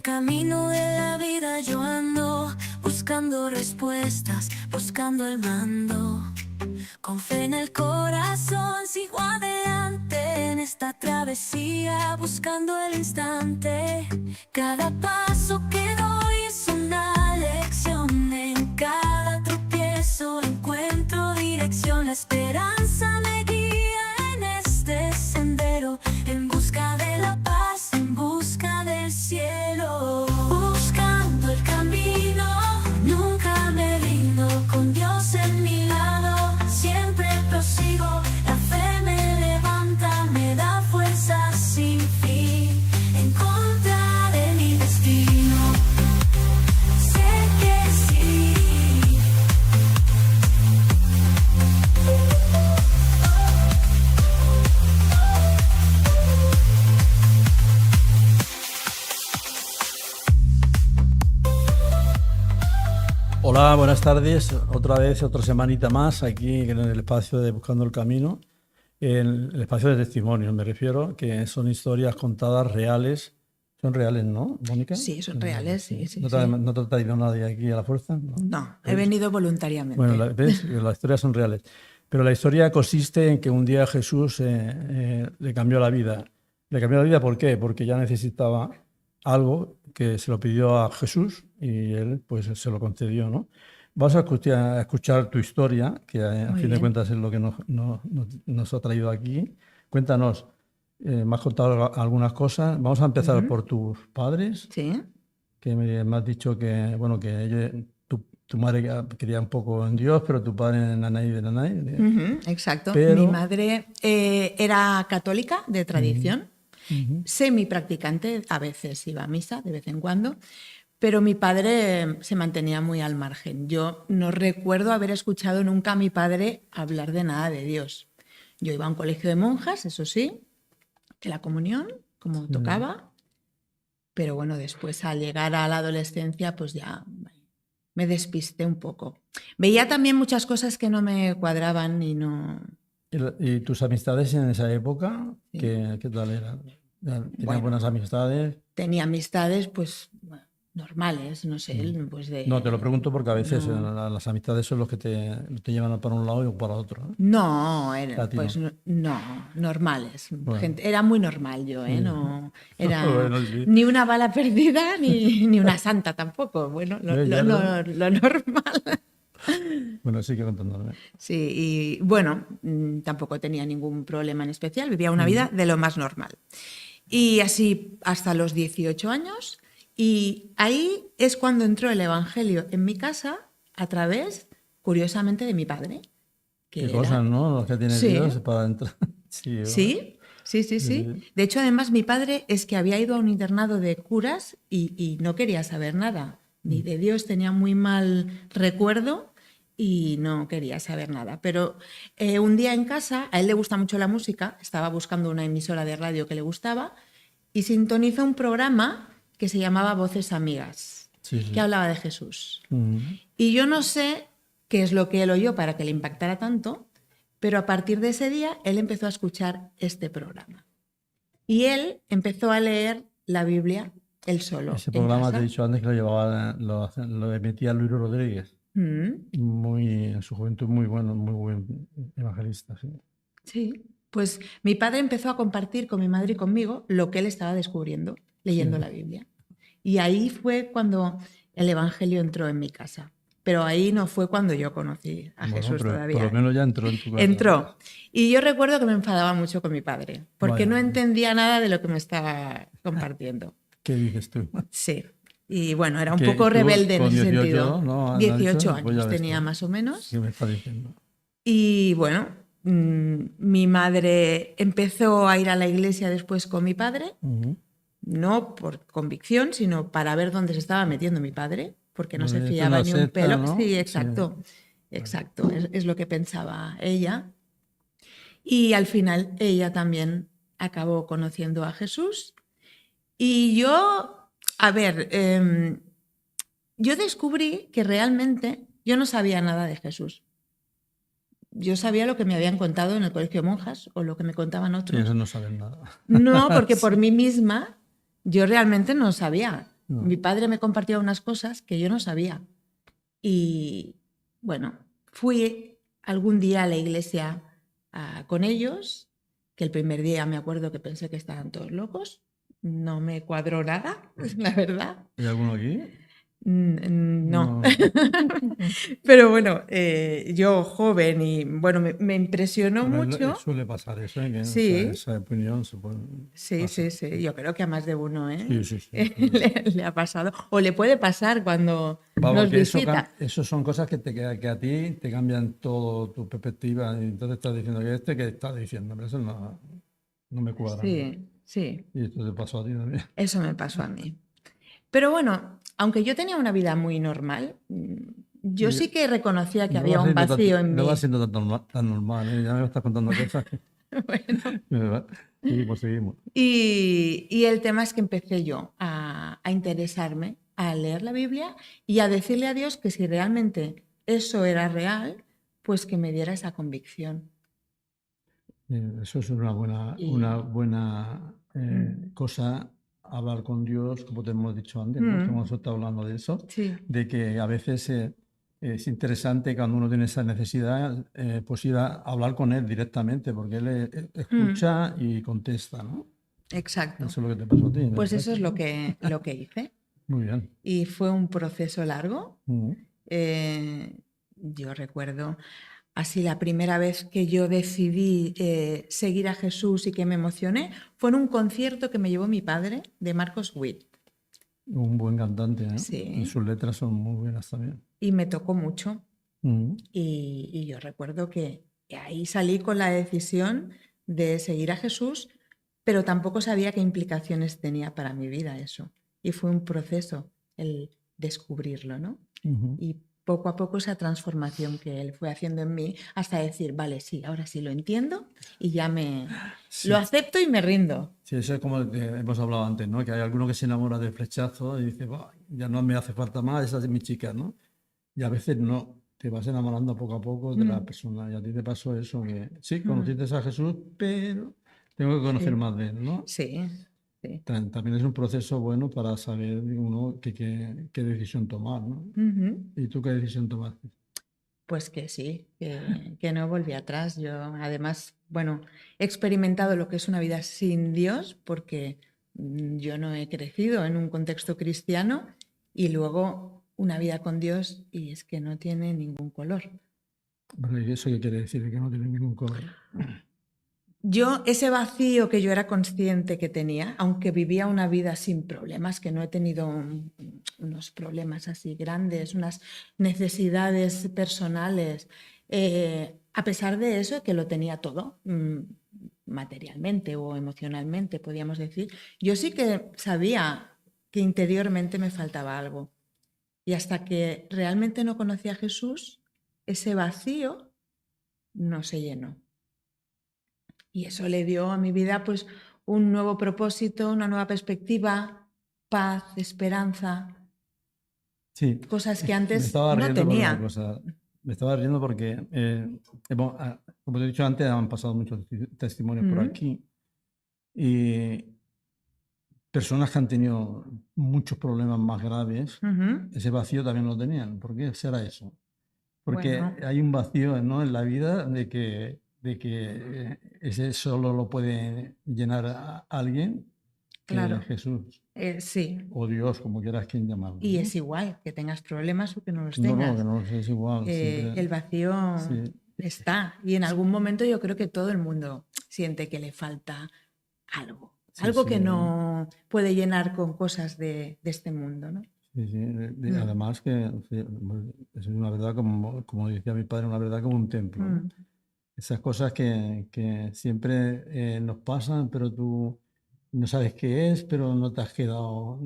el camino de la vida yo ando, buscando respuestas, buscando el mando. Con fe en el corazón sigo adelante en esta travesía, buscando el instante. Cada paso que doy es una lección, en cada tropiezo encuentro dirección. La esperanza me guía en este sendero, en busca de la paz, en busca del cielo. Buscando el camino, nunca me rindo, con Dios en mi lado siempre prosigo. La fe me levanta, me da fuerza sin fin, en contra de mi destino. Sé que sí. Hola, buenas tardes. Otra vez, otra semanita más aquí en el espacio de Buscando el Camino. En el espacio de testimonios me refiero, que son historias contadas reales. Son reales, ¿no, Mónica? Sí, son reales, sí. ¿No te ha traído nadie aquí a la fuerza? No, he venido voluntariamente. Bueno, ¿ves? Las historias son reales. Pero la historia consiste en que un día Jesús le cambió la vida. ¿Le cambió la vida por qué? Porque ya necesitaba algo que se lo pidió a Jesús y él pues se lo concedió, ¿no? Vamos a escuchar tu historia, que a fin de cuentas es lo que nos ha traído aquí. Cuéntanos, me has contado algunas cosas. Vamos a empezar por tus padres. Sí. Que me has dicho que, bueno, que tu madre quería un poco en Dios, pero tu padre en Nanay de Nanay. Exacto. Pero... Mi madre era católica de tradición. Semi-practicante, a veces iba a misa de vez en cuando, pero mi padre se mantenía muy al margen. Yo no recuerdo haber escuchado nunca a mi padre hablar de nada de Dios. Yo iba a un colegio de monjas, eso sí, que la comunión, como tocaba, pero bueno, después al llegar a la adolescencia, pues ya me despisté un poco. Veía también muchas cosas que no me cuadraban y no... ¿Y tus amistades en esa época? Sí. ¿Qué tal eran? ¿Tenías buenas amistades? Tenía amistades, pues, normales, no sé, pues de... No, te lo pregunto porque a veces las amistades son los que te llevan para un lado y para otro, ¿eh? No, pues no. no, normales. Bueno. Era muy normal yo, ¿eh? No era Bueno, sí. ni una bala perdida ni una santa tampoco. Bueno, lo normal. Bueno, sigue contándome. Sí, y bueno, tampoco tenía ningún problema en especial, vivía una vida de lo más normal. Y así hasta los 18 años, y ahí es cuando entró el Evangelio en mi casa a través, curiosamente, de mi padre. Qué cosas, ¿no? Los que tiene Dios para entrar. Sí. De hecho, además, mi padre es que había ido a un internado de curas y no quería saber nada. Ni de Dios, tenía muy mal recuerdo y no quería saber nada. Pero un día en casa, a él le gusta mucho la música, estaba buscando una emisora de radio que le gustaba y sintonizó un programa que se llamaba Voces Amigas, que hablaba de Jesús. Y yo no sé qué es lo que él oyó para que le impactara tanto, pero a partir de ese día él empezó a escuchar este programa. Y él empezó a leer la Biblia él solo. Ese programa te he dicho antes que lo emitía Luis Rodríguez. En su juventud muy bueno, muy buen evangelista. Sí, pues mi padre empezó a compartir con mi madre y conmigo lo que él estaba descubriendo leyendo la Biblia. Y ahí fue cuando el Evangelio entró en mi casa. Pero ahí no fue cuando yo conocí a Jesús todavía. Por lo menos ya entró en tu casa. Entró. Y yo recuerdo que me enfadaba mucho con mi padre, porque no entendía nada de lo que me estaba compartiendo. ¿Qué dices tú? Sí. Y bueno, era un poco rebelde en ese sentido. ¿No? 18 años tenía más o menos. ¿Qué me está diciendo? Y bueno, mi madre empezó a ir a la iglesia después con mi padre, no por convicción, sino para ver dónde se estaba metiendo mi padre, porque no se fiaba ni un pelo. ¿No? Sí, exacto. Sí. Exacto, es lo que pensaba ella. Y al final ella también acabó conociendo a Jesús. Y yo... A ver, yo descubrí que realmente yo no sabía nada de Jesús. Yo sabía lo que me habían contado en el colegio de monjas o lo que me contaban otros. Y eso no saben nada. No, porque por mí misma yo realmente no sabía No. Mi padre me compartía unas cosas que yo no sabía. Y bueno, fui algún día a la iglesia con ellos, que el primer día me acuerdo que pensé que estaban todos locos. No me cuadró nada, la verdad. ¿Hay alguno aquí? No. No. Pero bueno, yo joven y bueno, me impresionó Bueno, mucho. suele pasar eso, ¿eh? Que Sí, esa opinión se puede sí, pasar. sí, sí. Yo creo que a más de uno, Sí, sí, sí. le ha pasado. O le puede pasar cuando Vamos, nos que visita. eso son cosas que a ti te cambian todo tu perspectiva. Y entonces estás diciendo que estás diciendo, pero eso no me cuadra a mí. Sí, sí. Y esto te pasó a ti también. Eso me pasó a mí. Pero bueno, aunque yo tenía una vida muy normal, yo Y sí que reconocía que no había va un siendo vacío en no va mí. siendo tan normal, ¿eh? Ya me estás contando cosas que... Bueno, Seguimos. y el tema es que empecé yo a interesarme, a leer la Biblia y a decirle a Dios que si realmente eso era real, pues que me diera esa convicción. Eso es una Y, buena mm, cosa, hablar con Dios, como te hemos dicho antes, ¿no? Que mm, hemos estado hablando de eso, sí, de que a veces es interesante cuando uno tiene esa necesidad, pues ir a hablar con él directamente, porque él mm, escucha y contesta, ¿no? Eso exacto. es lo que te pasó a ti, en Pues este eso caso, es ¿no? lo que hice. Muy bien. Y fue un proceso largo. Mm. Yo recuerdo así la primera vez que yo decidí seguir a Jesús y que me emocioné fue en un concierto que me llevó mi padre de Marcos Witt. Un buen cantante, ¿eh? Y Sí, sus letras son muy buenas también. y me tocó mucho. Mm. Y yo recuerdo que ahí salí con la decisión de seguir a Jesús, pero tampoco sabía qué implicaciones tenía para mi vida eso. Y fue un proceso el descubrirlo, ¿no? Ujú. Y poco a poco esa transformación que él fue haciendo en mí hasta decir, vale, sí, ahora sí lo entiendo y ya lo Sí. acepto y me rindo. Sí, eso es como lo que hemos hablado antes, ¿no? Que hay alguno que se enamora del flechazo y dice, "Buah, ya no me hace falta más, esa es mi chica, ¿no?" Y a veces no, te vas enamorando poco a poco de la Mm, persona. Y a ti te pasó eso, que sí, mm, conociste a Jesús, pero tengo que conocer sí, más de él, ¿no? sí, sí. También es un proceso bueno para saber uno qué decisión tomar, ¿no? Ujú. ¿Y tú qué decisión tomaste? Pues que sí, que no volví atrás. Yo además, bueno, he experimentado lo que es una vida sin Dios porque yo no he crecido en un contexto cristiano y luego una vida con Dios y es que no tiene ningún color. Bueno, ¿y eso qué quiere decir? Que no tiene ningún color. Yo, ese vacío que yo era consciente que tenía, aunque vivía una vida sin problemas, que no he tenido unos problemas así grandes, unas necesidades personales, a pesar de eso, que lo tenía todo, materialmente o emocionalmente, podríamos decir, yo sí que sabía que interiormente me faltaba algo. Y hasta que realmente no conocí a Jesús, ese vacío no se llenó. Y eso le dio a mi vida pues un nuevo propósito, una nueva perspectiva, paz, esperanza, Sí, cosas que me antes estaba no riendo por una tenía. cosa. Me estaba riendo porque, como te he dicho antes, han pasado muchos testimonios por Mm, aquí y personas que han tenido muchos problemas más graves, ujú. ese vacío también lo tenían. ¿Por qué será eso? Porque Bueno, hay un vacío, ¿no?, en la vida ese solo lo puede llenar a alguien, que es claro, Jesús sí. o Dios, como quieras quien llamarlo, Y ¿no? es igual que tengas problemas o que no los No, que tengas. no es igual, siempre. El vacío Sí, está y en algún momento yo creo que todo el mundo siente que le falta algo, sí, algo sí, que no puede llenar con cosas de este mundo, ¿no? sí, sí. Mm, Además que sí, es una verdad, como decía mi padre, una verdad como un templo, ¿no? mm, Esas cosas que siempre nos pasan, pero tú no sabes qué es, pero no te has quedado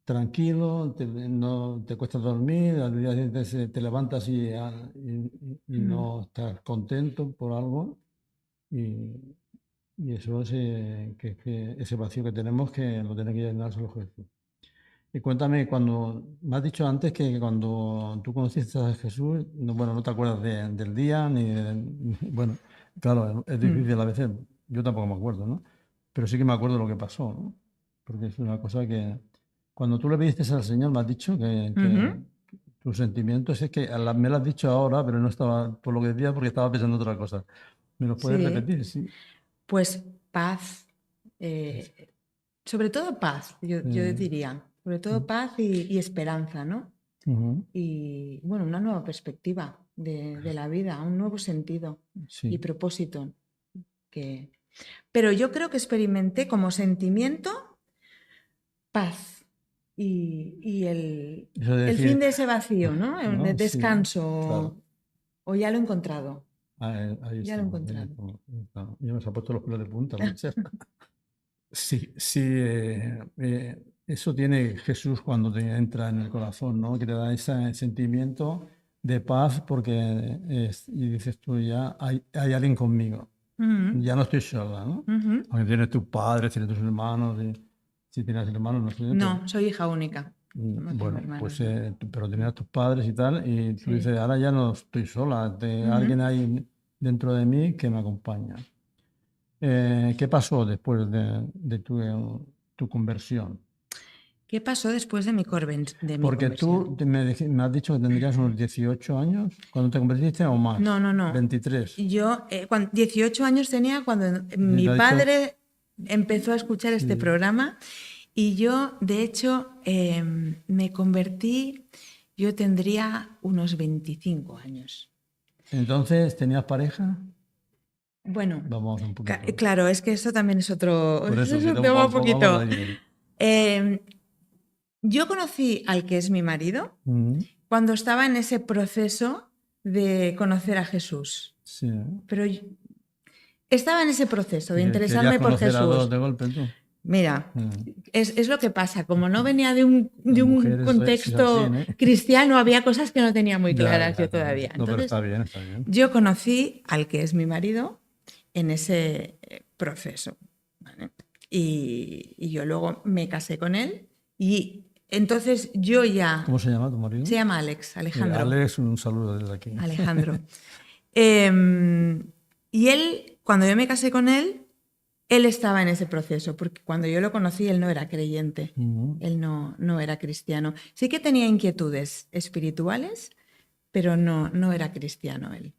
tranquilo, no te cuesta dormir, al día siguiente te levantas y mm. no estás contento por algo. Y, y eso es que ese vacío que tenemos que lo tiene que llenar solo Jesús. Y cuéntame, cuando me has dicho antes que cuando tú conociste a Jesús, no, bueno, no te acuerdas del día, bueno, claro, es Mm. difícil a veces, yo tampoco me acuerdo, ¿no? Pero sí que me acuerdo lo que pasó, ¿no? Porque es una cosa que... Cuando tú le pediste al Señor, me has dicho que tus sentimientos, es que me lo has dicho ahora, pero no estaba por lo que decía porque estaba pensando otra cosa. ¿Me lo puedes Sí. repetir? Sí. Pues paz, sobre todo paz, yo diría, sobre todo paz y esperanza, ¿no? Ujú. Y bueno, una nueva perspectiva de la vida, un nuevo sentido Sí. y propósito. Pero yo creo que experimenté como sentimiento paz y el Eso de decir, fin de ese vacío, ¿no? ¿no? De Sí, descanso, claro. o ya lo he encontrado, Ahí ya lo he estamos, ahí encontrado. estamos, ahí estamos. Ya me se ha puesto los pelos de punta, lo que sea. Sí, sí, eso tiene Jesús cuando te entra en el corazón, ¿no? Que te da ese sentimiento de paz porque y dices tú ya, hay alguien conmigo, Ujú, ya no estoy sola, ¿no? ujú. Aunque tienes tus padres, tienes tus hermanos, si tienes hermanos, no sé, pero, No, soy hija única. No tengo bueno, hermanos, pues, ¿no? pero tenías tus padres y tal, y tú Sí. dices, ahora ya no estoy sola, alguien hay dentro de mí que me acompaña. ¿Qué pasó después de tu conversión? ¿Qué pasó después de mi Porque conversión? tú me has dicho que tendrías unos 18 años cuando te convertiste o más. No, no, no. 23. Yo 18 años tenía cuando mi te ha dicho- padre empezó a escuchar este Sí. programa y yo, de hecho, me convertí, yo tendría unos 25 años. Entonces, ¿tenías pareja? Bueno, Vamos un poquito. claro, es que eso también es otro Por eso, es que un tema un vamos poquito. ahí. Yo conocí al que es mi marido Mm, cuando estaba en ese proceso de conocer a Jesús. sí. Pero estaba en ese proceso de ¿Querías interesarme por conocer a dos Jesús. de golpe tú? Mira, Mm. es lo que pasa. Como no venía de un Las mujeres sois contexto así, ¿eh? cristiano, había cosas que no tenía muy Ya, claras ya, yo todavía. No, pero Entonces, está bien, está bien. yo conocí al que es mi marido en ese proceso. ¿Vale? Y yo luego me casé con él y entonces yo ya... ¿Cómo se llama tu marido? Se llama Alex, Alejandro. Alex, un saludo desde aquí. Alejandro. Y él, cuando yo me casé con él estaba en ese proceso, porque cuando yo lo conocí él no era creyente, él no era cristiano. Sí que tenía inquietudes espirituales, pero no era cristiano él.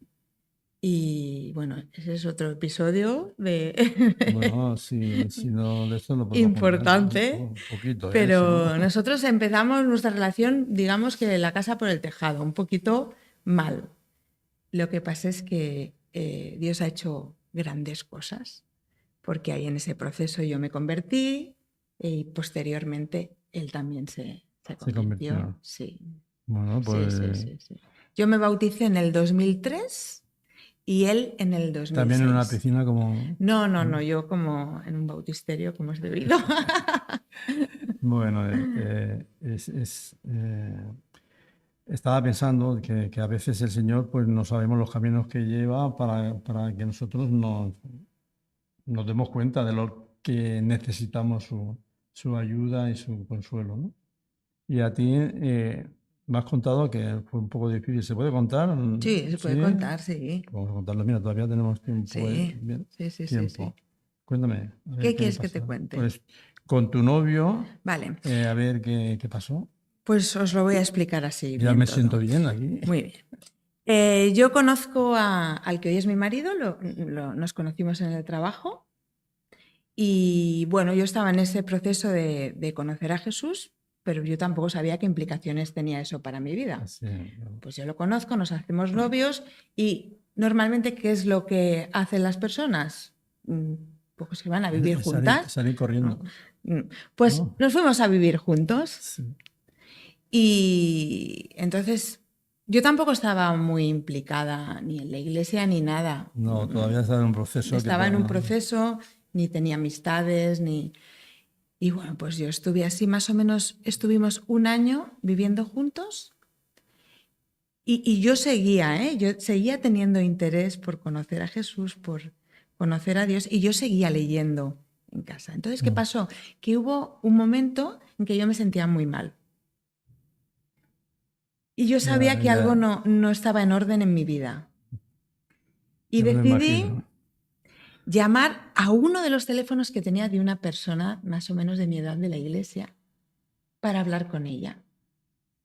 Y bueno, ese es otro episodio de... Bueno, si no, de esto no podemos importante, comentar un poquito. pero ¿no? nosotros empezamos nuestra relación, digamos que de la casa por el tejado, un poquito mal. Lo que pasa es que Dios ha hecho grandes cosas, porque ahí en ese proceso yo me convertí y posteriormente él también se convirtió. Sí. Bueno, pues Sí. Yo me bauticé en el 2003 y él en el 2006. También en una piscina como... No, yo como en un bautisterio como es debido. Bueno, estaba pensando que a veces el Señor pues no sabemos los caminos que lleva para que nosotros nos demos cuenta de lo que necesitamos su ayuda y su consuelo, ¿no? Y a ti me has contado que fue un poco difícil. ¿Se puede contar? Sí, se puede contar, sí. Vamos a contarlo. Mira, todavía tenemos tiempo. Sí, Bien, sí. tiempo. Cuéntame. A ver ¿Qué quieres que pasa. te cuente? Pues con tu novio, Vale, a ver qué pasó. pues os lo voy a explicar así. Ya bien me todo. siento bien aquí. Muy bien. Yo conozco al que hoy es mi marido, nos conocimos en el trabajo y bueno, yo estaba en ese proceso de conocer a Jesús, pero yo tampoco sabía qué implicaciones tenía eso para mi vida. Sí. Pues yo lo conozco, nos hacemos novios y normalmente, ¿qué es lo que hacen las personas? Pues se van a vivir juntas. Salir corriendo. Pues No. nos fuimos a vivir juntos. Sí. Y entonces yo tampoco estaba muy implicada ni en la iglesia ni nada. No, todavía estaba en un proceso. Estaba en un proceso, ni tenía amistades, ni... Y bueno, pues yo estuve así, más o menos, estuvimos un año viviendo juntos y yo seguía teniendo interés por conocer a Jesús, por conocer a Dios y yo seguía leyendo en casa. Entonces, ¿qué pasó? Que hubo un momento en que yo me sentía muy mal. Y yo sabía que algo no estaba en orden en mi vida. Y decidí llamar a uno de los teléfonos que tenía de una persona más o menos de mi edad de la iglesia para hablar con ella.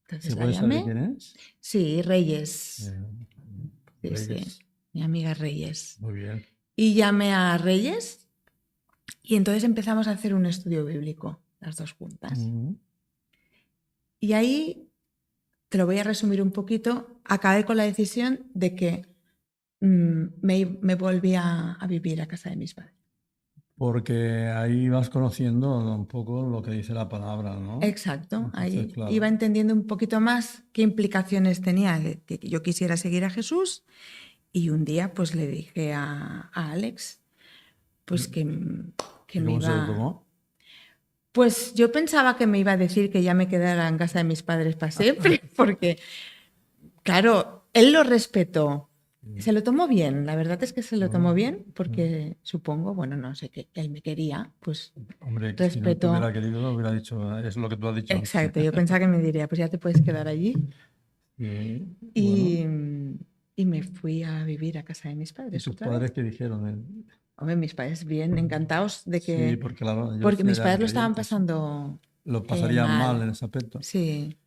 Entonces ¿Se la puede saber llamé. quién es? Sí, Reyes. Sí, sí, Reyes. mi amiga Reyes. Muy bien. Y llamé a Reyes y entonces empezamos a hacer un estudio bíblico, las dos juntas. Y ahí, te lo voy a resumir un poquito, acabé con la decisión de que me volví a vivir a casa de mis padres. Porque ahí vas conociendo un poco lo que dice la palabra, ¿no? Exacto, Entonces, ahí claro. iba entendiendo un poquito más qué implicaciones tenía que yo quisiera seguir a Jesús, y un día pues le dije a Alex pues que ¿Y me cómo se lo iba... tomó? Pues yo pensaba que me iba a decir que ya me quedara en casa de mis padres para siempre, porque claro, él lo respetó. Se lo tomó bien, la verdad es que se lo tomó bien, porque supongo, bueno, no sé, que él me quería, pues Hombre, si no te respetó. hubiera querido, hubiera dicho, es lo que tú has dicho antes. Exacto, yo pensaba que me diría, pues ya te puedes quedar allí. Y, Y, bueno, y me fui a vivir a casa de mis ¿y padres tus otra padres vez. qué dijeron? Hombre, mis padres bien, encantados de Sí, que... porque claro, ellos Porque mis padres eran lo estaban creyentes. pasando Lo pasarían mal en mal. ese aspecto. Sí,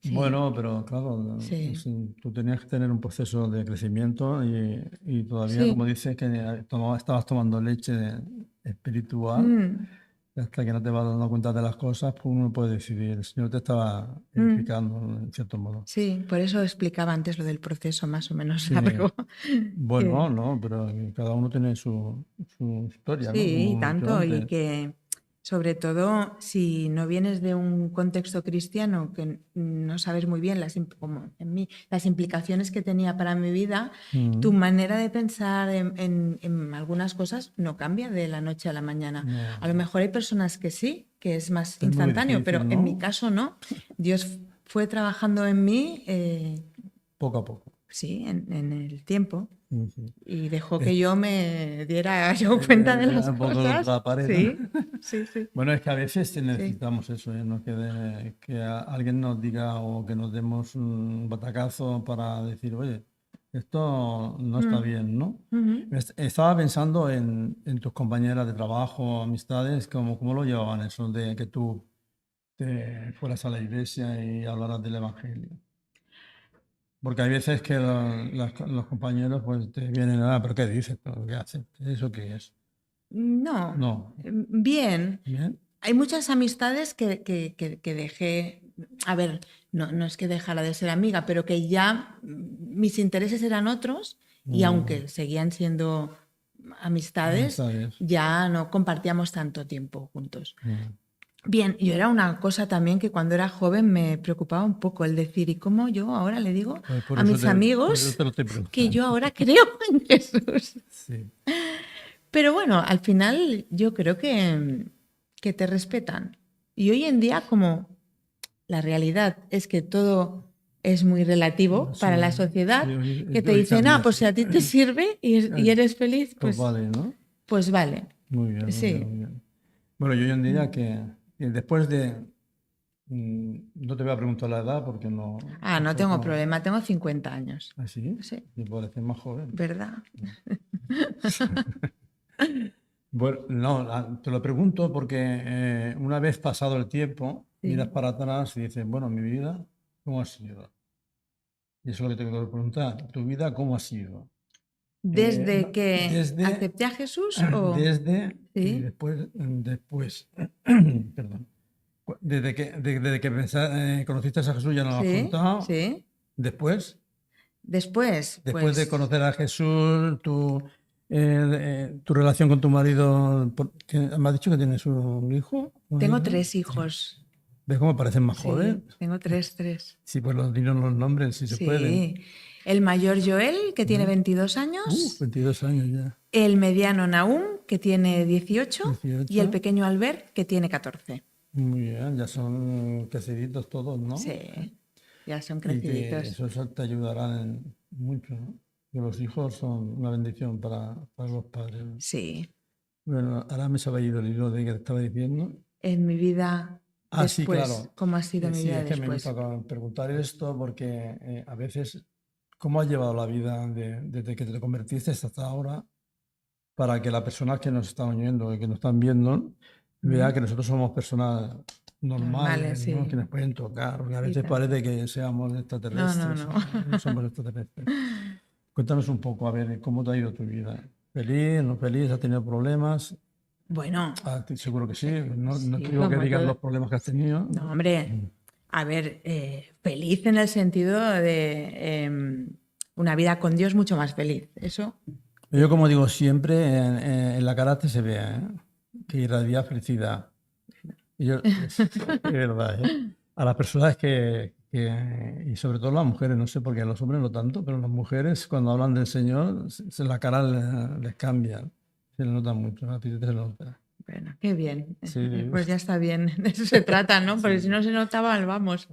sí, Bueno, pero claro, sí. tú tenías que tener un proceso de crecimiento y todavía, Sí. como dices, que estabas tomando leche espiritual, Mm, y hasta que no te vas dando cuenta de las cosas, pues uno puede decidir. El Señor te estaba mm. edificando, en cierto modo. Sí, por eso explicaba antes lo del proceso más o menos Sí, largo. bueno, que- no, pero cada uno tiene su historia, ¿no? sí, Como y hemos dicho tanto, y antes. que sobre todo si no vienes de un contexto cristiano, que no sabes muy bien como en mí, las implicaciones que tenía para mi vida, tu Mm, manera de pensar en algunas cosas no cambia de la noche a la mañana. no, A lo mejor hay personas que sí, que es más es muy instantáneo, pero difícil, en mi ¿no? caso no. Dios fue trabajando en mí. Poco a poco. Sí, en el tiempo. Ujú. Y dejó Es- que yo me diera yo cuenta de las un poco cosas. contra la pared, ¿no? Sí, sí, sí. Bueno, es que a veces sí Sí. necesitamos eso, ¿eh? ¿No? Que alguien nos diga o que nos demos un batacazo para decir, oye, esto no está Mm, bien, ¿no? ujú. Estaba pensando en tus compañeras de trabajo, amistades, cómo lo llevaban eso de que tú te fueras a la iglesia y hablaras del Evangelio. Porque hay veces que los compañeros pues te vienen, pero ¿qué dices? ¿Pero qué haces? ¿Eso qué es? No, No. bien. ¿Bien? Hay muchas amistades que dejé, a ver, no es que dejara de ser amiga, pero que ya mis intereses eran otros, y Mm, aunque seguían siendo amistades, amistades. ya no compartíamos tanto tiempo juntos. Mm. Bien, yo era una cosa también que cuando era joven me preocupaba un poco el decir, ¿y cómo yo ahora le digo Pues a mis por eso amigos te lo estoy que yo preguntando. ahora creo en Jesús? Sí. Pero bueno, al final yo creo que te respetan. Y hoy en día, como la realidad es que todo es muy relativo Sí, para la sí, sociedad, que te hoy dicen, cambia ah, pues eso. si a ti te sirve y eres feliz, Pues vale, ¿no? pues vale. Muy bien, muy bien, Sí. muy bien. Bueno, yo hoy en día que después de... no te voy a preguntar la edad porque no... Ah, no tengo Tampoco... problema, tengo 50 años. ¿Así? Sí, Me parece más joven. ¿verdad? Bueno, no, te lo pregunto porque una vez pasado el tiempo, miras Sí. para atrás y dices, bueno, mi vida, ¿cómo ha sido? Y eso es lo que te quiero preguntar. ¿Tu vida cómo ha sido? ¿Desde que Desde, acepté a Jesús o...? desde y Sí, después, perdón, desde que conociste a Jesús ya no lo has sí, contado. sí. Después, Después, después de pues conocer a Jesús, tu relación con tu marido, ¿me has dicho que tienes un hijo? ¿Una tengo hija? 3 hijos. ¿Ves cómo parecen más jóvenes? Sí, tengo tres. Sí, pues dinos los nombres si se pueden. Sí. El mayor Joel, que tiene 22 años. 22 años ya. El mediano Nahum, que tiene 18. Y el 18. pequeño Albert, que tiene 14. Muy bien, ya son creciditos todos, ¿no? Sí, ya son Y que creciditos. eso te ayudará mucho, ¿no? Que los hijos son una bendición para los padres, ¿no? Sí. Bueno, ahora me se había ido el hilo de que te estaba diciendo. En mi vida Ah, sí, después, claro. ¿cómo ha sido mi Sí, vida es que me después? gusta preguntar esto porque a veces, ¿cómo has llevado la vida desde que te convertiste hasta ahora para que las personas que nos están oyendo y que nos están viendo vea Mm, que nosotros somos personas normales, ¿no? sí. Que nos pueden tocar, porque a Y veces tanto. parece que seamos extraterrestres, No. no somos extraterrestres. Cuéntanos un poco, a ver, ¿cómo te ha ido tu vida? ¿Feliz, no feliz? ¿Has tenido problemas? Bueno, Seguro que sí. No sí, te digo que como digas todo. los problemas que has tenido. No, hombre, a ver, feliz en el sentido de una vida con Dios mucho más feliz. Eso, Yo, como digo siempre, en la cara se ve, ¿eh? Que irradia felicidad. Es verdad, ¿eh? A las personas y sobre todo las mujeres, no sé por qué a los hombres no tanto, pero las mujeres cuando hablan del Señor, la cara les cambia, se les nota mucho, a ti te se nota. bueno, qué bien. Sí. Pues ya está bien, de eso se trata, ¿no? Porque si Sí. no se notaba, vamos.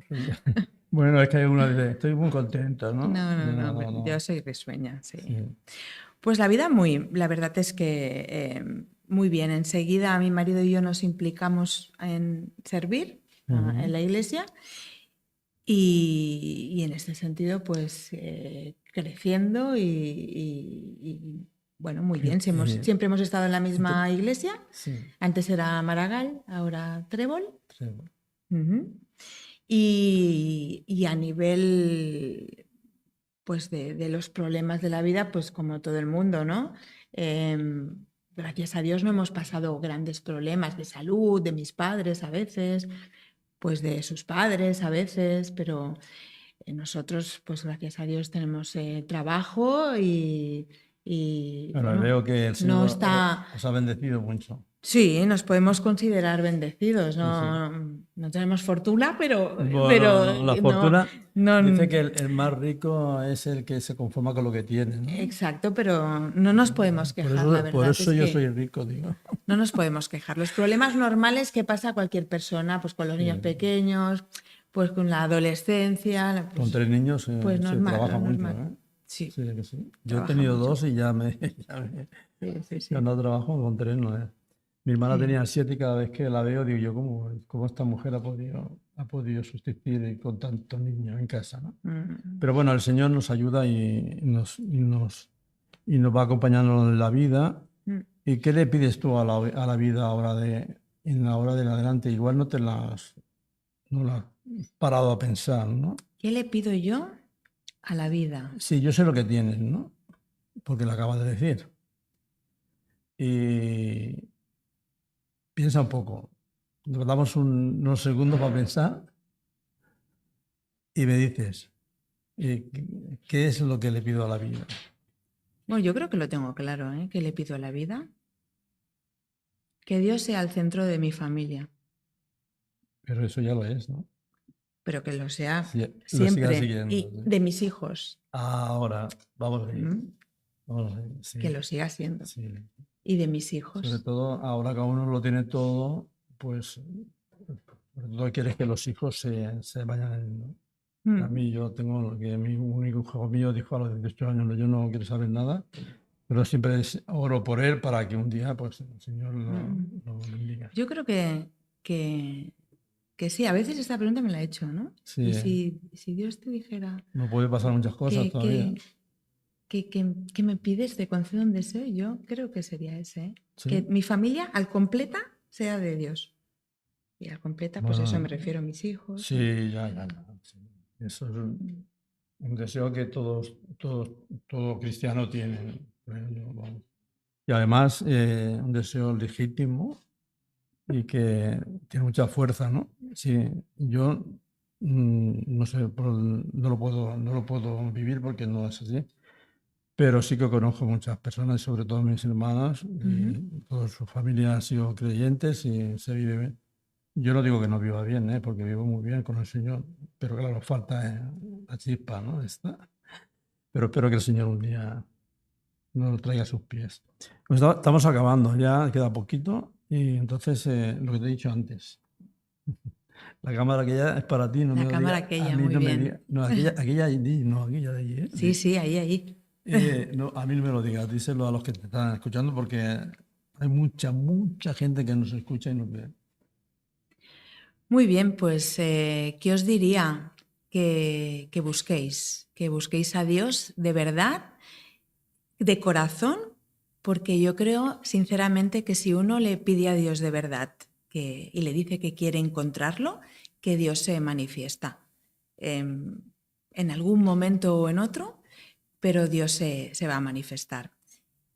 Bueno, es que hay una que dice, estoy muy contenta, ¿no? No, yo soy risueña, sí. Sí. Pues la verdad es que muy bien. Enseguida mi marido y yo nos implicamos en servir en la iglesia y en este sentido, pues creciendo y, bueno, muy bien. Siempre hemos estado en la misma iglesia. Sí. Antes era Maragall, ahora Trébol. Sí. Ujú. Y a nivel pues de los problemas de la vida, pues como todo el mundo, ¿no? Gracias a Dios no hemos pasado grandes problemas de salud, de mis padres a veces, pues de sus padres a veces, pero nosotros, pues gracias a Dios tenemos trabajo y Bueno, bueno, veo que el no Señor está... os ha bendecido mucho. Sí, nos podemos considerar bendecidos. Sí, No tenemos fortuna, pero, Bueno, la fortuna no, dice que el más rico es el que se conforma con lo que tiene, ¿no? exacto, pero no nos podemos quejar, la verdad. Por eso es yo que soy rico, digo. no nos podemos quejar. Los problemas normales que pasa a cualquier persona, pues con los niños pequeños, pues con la adolescencia. Pues, Con 3 niños pues se normal, trabaja lo mucho, normal. ¿eh? Sí, Sí, que sí. Yo he trabaja tenido mucho. 2 y ya Sí. no trabajo, con 3 no es. Mi hermana tenía 7 y cada vez que la veo digo yo, ¿cómo esta mujer ha podido subsistir con tantos niños en casa, ¿no? Pero bueno, el Señor nos ayuda y nos va acompañando en la vida. ¿Y qué le pides tú a la vida en la hora del adelante? Igual no la has parado a pensar, ¿no? ¿Qué le pido yo a la vida? Sí, yo sé lo que tienes, ¿no? Porque lo acabas de decir. Y piensa un poco. Nos damos unos segundos para pensar y me dices, ¿qué es lo que le pido a la vida? Bueno, yo creo que lo tengo claro, ¿eh? ¿Qué le pido a la vida? Que Dios sea el centro de mi familia, Pero eso ya lo es, ¿no? pero que lo sea Sí, lo sigas siempre. siguiendo. Y ¿Sí? de mis hijos, Ahora, vamos a ir. Vamos a ir, sí. que lo siga siendo. Sí. Y de mis hijos. Sobre todo, ahora que uno lo tiene todo, pues sobre todo quieres que los hijos se vayan. ¿No? A mí yo tengo que mi único hijo mío dijo a los 18 años, no, yo no quiero saber nada, pero siempre oro por él para que un día pues el Señor lo bendiga. Yo creo que sí, a veces esta pregunta me la he hecho, ¿no? Sí, Y si Dios te dijera... no puede pasar muchas cosas todavía. ¿Qué me pides? ¿Te concedo un deseo? Yo creo que sería ese. ¿Eh? ¿Sí? Que mi familia al completa sea de Dios. Y al completa, pues eso me refiero a mis hijos. Sí, ya. Sí. Eso es un deseo que todo cristiano tiene. Y además un deseo legítimo y que tiene mucha fuerza, ¿no? Sí, yo no sé, no lo puedo vivir porque no es así. Pero sí que conozco muchas personas, sobre todo mis hermanas, y toda su familia han sido creyentes y se vive bien. Yo no digo que no viva bien, porque vivo muy bien con el Señor, pero claro, falta la chispa, ¿no? Pero espero que el Señor un día nos lo traiga a sus pies. Pues estamos acabando, ya queda poquito, y entonces lo que te he dicho antes. La cámara aquella es para ti, no la me cámara diga, aquella, a mí muy no bien. me diga, no, aquella de allí, no, aquella de allí. ¿Eh? Sí, ahí. No, a mí no me lo digas, díselo a los que te están escuchando porque hay mucha gente que nos escucha y nos ve. Muy bien, pues, ¿qué os diría? Que busquéis a Dios de verdad, de corazón, porque yo creo sinceramente que si uno le pide a Dios de verdad y le dice que quiere encontrarlo, que Dios se manifiesta en algún momento o en otro, pero Dios se va a manifestar.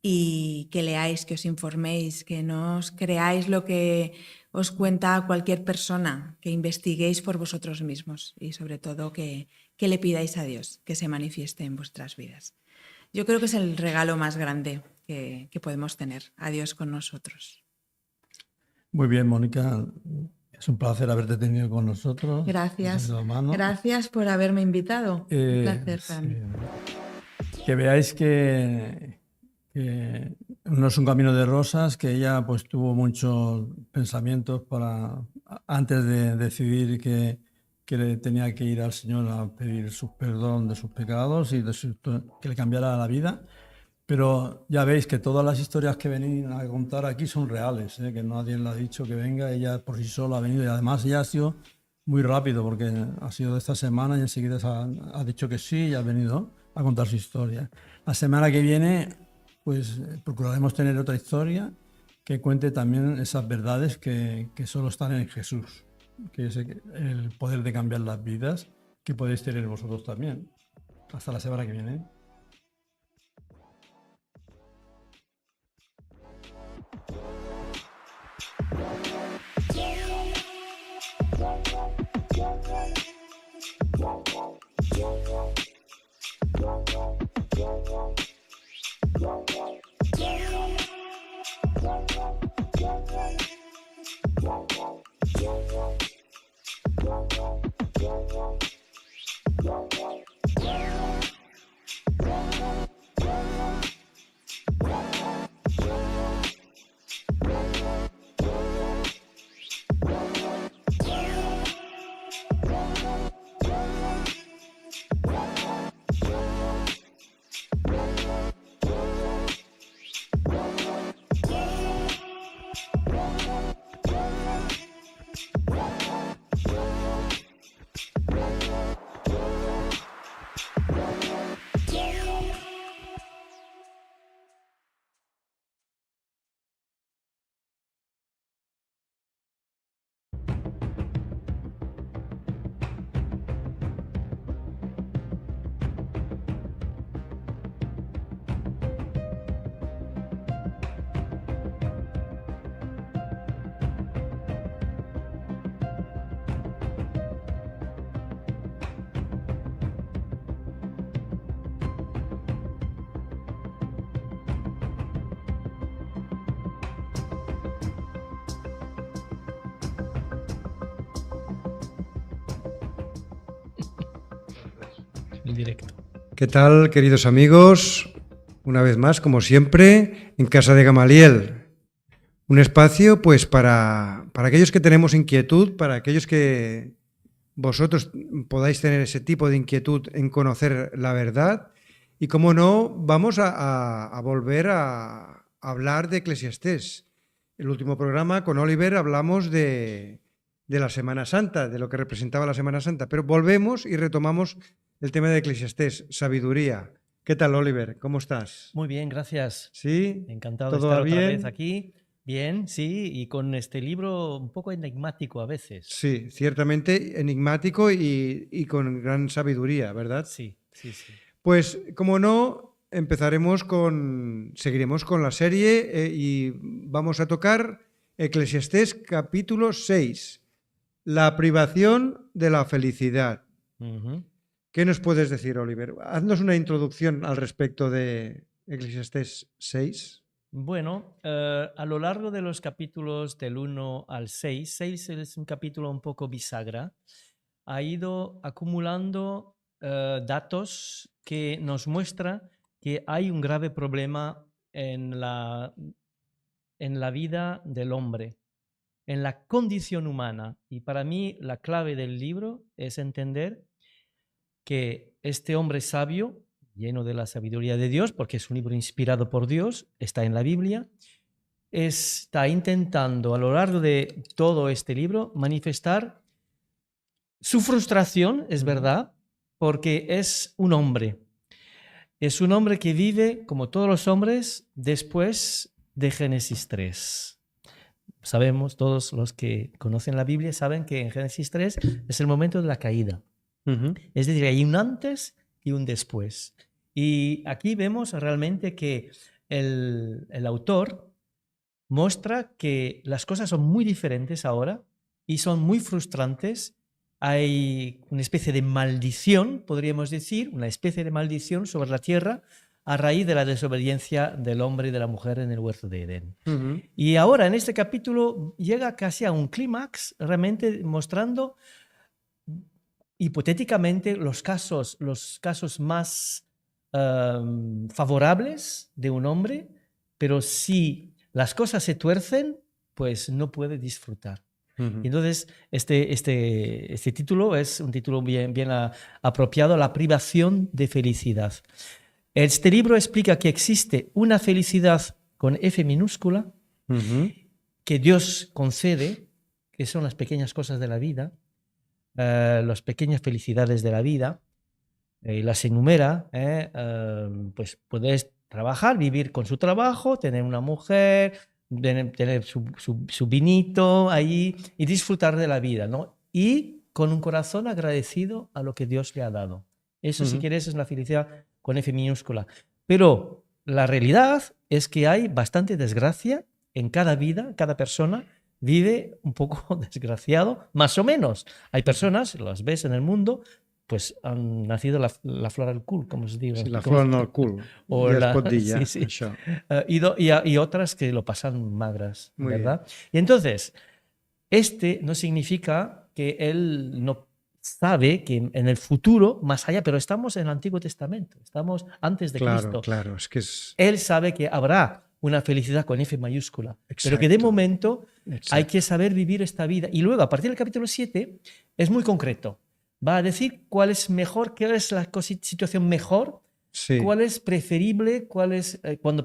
Y que leáis, que os informéis, que no os creáis lo que os cuenta cualquier persona, que investiguéis por vosotros mismos y sobre todo que le pidáis a Dios que se manifieste en vuestras vidas. Yo creo que es el regalo más grande que podemos tener, a Dios con nosotros. Muy bien, Mónica. Es un placer haberte tenido con nosotros. Gracias. Gracias por haberme invitado. Un placer para mí. Que veáis que no es un camino de rosas, que ella pues tuvo muchos pensamientos antes de decidir que le tenía que ir al Señor a pedir su perdón de sus pecados y que le cambiara la vida. Pero ya veis que todas las historias que venís a contar aquí son reales, que nadie le ha dicho que venga, ella por sí sola ha venido y además ella ha sido muy rápido porque ha sido de esta semana y enseguida ha dicho que sí y ha venido a contar su historia. La semana que viene pues procuraremos tener otra historia que cuente también esas verdades que solo están en Jesús, que es el poder de cambiar las vidas que podéis tener vosotros también. Hasta la semana que viene. El directo. ¿Qué tal, queridos amigos? Una vez más, como siempre, en Casa de Gamaliel. Un espacio pues para aquellos que tenemos inquietud, para aquellos que vosotros podáis tener ese tipo de inquietud en conocer la verdad. Y como no, vamos a volver a hablar de Eclesiastés. El último programa con Oliver hablamos de la Semana Santa, de lo que representaba la Semana Santa, pero volvemos y retomamos el tema de Eclesiastés, sabiduría. ¿Qué tal, Oliver? ¿Cómo estás? Muy bien, gracias. ¿Sí? Encantado de ¿Todo estar bien? otra vez aquí. Bien, sí, y con este libro un poco enigmático a veces. Sí, ciertamente enigmático y con gran sabiduría, ¿verdad? Sí, sí, sí. Pues, como no, seguiremos con la serie y vamos a tocar Eclesiastés capítulo 6, la privación de la felicidad. Uh-huh. ¿Qué nos puedes decir, Oliver? Haznos una introducción al respecto de Eclesiastés 6. Bueno, a lo largo de los capítulos del 1 al 6 es un capítulo un poco bisagra, ha ido acumulando datos que nos muestra que hay un grave problema en la vida del hombre, en la condición humana. Y para mí la clave del libro es entender que este hombre sabio, lleno de la sabiduría de Dios, porque es un libro inspirado por Dios, está en la Biblia, está intentando a lo largo de todo este libro manifestar su frustración, es verdad, porque es un hombre. Es un hombre que vive, como todos los hombres, después de Génesis 3. sabemos, todos los que conocen la Biblia saben que en Génesis 3 es el momento de la caída. Ujú. Es decir, hay un antes y un después. Y aquí vemos realmente que el autor muestra que las cosas son muy diferentes ahora y son muy frustrantes. Hay una especie de maldición, podríamos decir, una especie de maldición sobre la tierra a raíz de la desobediencia del hombre y de la mujer en el huerto de Edén. Ujú. Y ahora en este capítulo llega casi a un clímax, realmente mostrando hipotéticamente los casos más favorables de un hombre, pero si las cosas se tuercen, pues no puede disfrutar. Ujú. Y entonces, este título es un título bien apropiado, La privación de felicidad. Este libro explica que existe una felicidad con F minúscula Ujú. que Dios concede, que son las pequeñas cosas de la vida, las pequeñas felicidades de la vida, y las enumera. Pues puedes trabajar, vivir con su trabajo, tener una mujer, tener su vinito ahí y disfrutar de la vida, ¿no? Y con un corazón agradecido a lo que Dios le ha dado. Eso, si Ujú. quieres, es una felicidad con F minúscula. Pero la realidad es que hay bastante desgracia en cada vida, cada persona vive un poco desgraciado, más o menos. Hay personas, las ves en el mundo, pues han nacido la flor al cul, como se diga. Sí, la ¿Cómo flor se- no al cul. O Ja es la, pot dir, ja, sí, sí. això. Y otras que lo pasan magras, Muy ¿verdad? Y entonces, no significa que él no sabe que en el futuro, más allá, pero estamos en el Antiguo Testamento, estamos antes de Claro, Cristo. claro, es que es... Él sabe que habrá una felicidad con F mayúscula, pero que de Exacto. momento hay Exacto. que saber vivir esta vida. Y luego, a partir del capítulo 7, es muy concreto. Va a decir cuál es mejor, qué es la situación mejor, Sí. cuál es preferible, cuál es...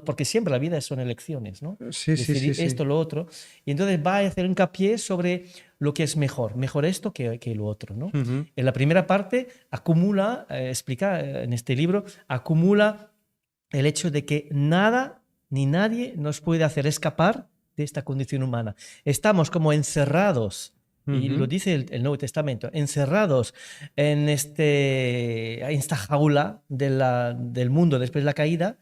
porque siempre la vida son elecciones, ¿no? Sí, sí, Decidir sí, sí. esto, lo otro. Y entonces va a hacer hincapié sobre lo que es mejor. Mejor esto que lo otro, ¿no? Ujú. En la primera parte acumula, explica en este libro, acumula el hecho de que nada ni nadie nos puede hacer escapar de esta condición humana. Estamos como encerrados, y Ujú. lo dice el Nuevo Testamento, encerrados en esta jaula del mundo después de la caída,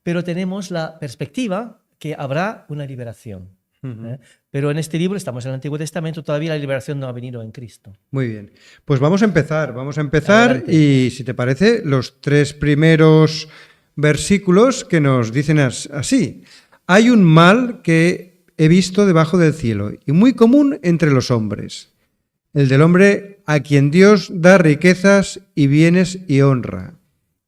pero tenemos la perspectiva que habrá una liberación. Ujú. Pero en este libro, estamos en el Antiguo Testamento, todavía la liberación no ha venido en Cristo. Muy bien. Pues vamos a empezar Adelante. y si te parece, los 3 primeros versículos que nos dicen así. Hay un mal que he visto debajo del cielo y muy común entre los hombres, el del hombre a quien Dios da riquezas y bienes y honra,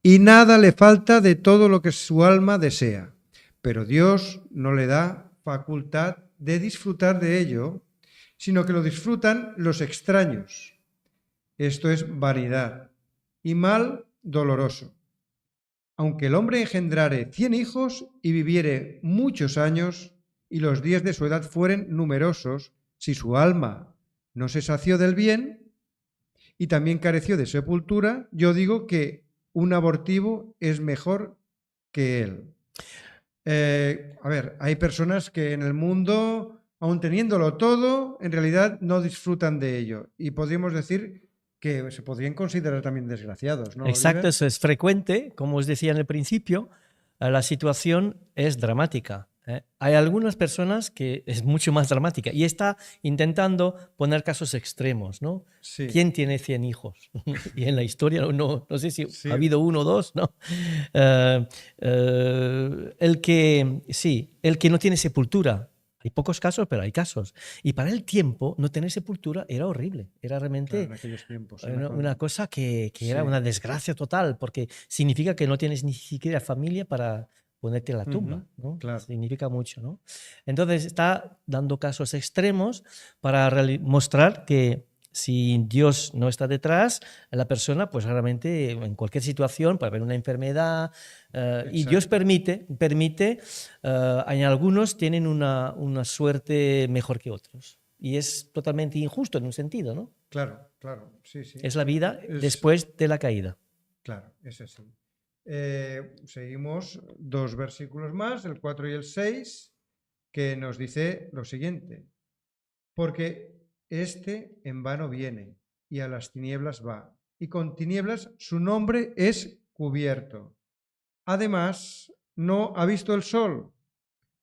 y nada le falta de todo lo que su alma desea, pero Dios no le da facultad de disfrutar de ello, sino que lo disfrutan los extraños. Esto es vanidad y mal doloroso. Aunque el hombre engendrare 100 hijos y viviere muchos años, y los días de su edad fueren numerosos, si su alma no se sació del bien y también careció de sepultura, yo digo que un abortivo es mejor que él. A ver, hay personas que en el mundo, aun teniéndolo todo, en realidad no disfrutan de ello. Y podríamos decir que se podrían considerar también desgraciados, ¿no, Exacto, Oliver? eso es frecuente, como os decía en el principio, la situación es dramática. Hay algunas personas que es mucho más dramática y está intentando poner casos extremos, ¿no? Sí. ¿Quién tiene 100 hijos? Y en la historia no sé si Sí. ha habido uno o dos, ¿no? El que no tiene sepultura. Hay pocos casos, pero hay casos. Y para el tiempo, no tener sepultura era horrible. Era realmente Claro, en aquellos tiempos. me acuerdo. una cosa que Sí. era una desgracia total, porque significa que no tienes ni siquiera familia para ponerte en la tumba, Ujú, ¿no? claro. Significa mucho, ¿no? Entonces está dando casos extremos para mostrar que si Dios no está detrás, la persona, pues realmente en cualquier situación, puede haber una enfermedad, y Dios permite, en algunos tienen una suerte mejor que otros. Y es totalmente injusto en un sentido, ¿no? Claro, claro. Sí, sí. Es la vida Es- después de la caída. Claro, es así. Seguimos 2 versículos más, el 4 y el 6. que nos dice lo siguiente: porque este en vano viene y a las tinieblas va, y con tinieblas su nombre es cubierto. Además, no ha visto el sol,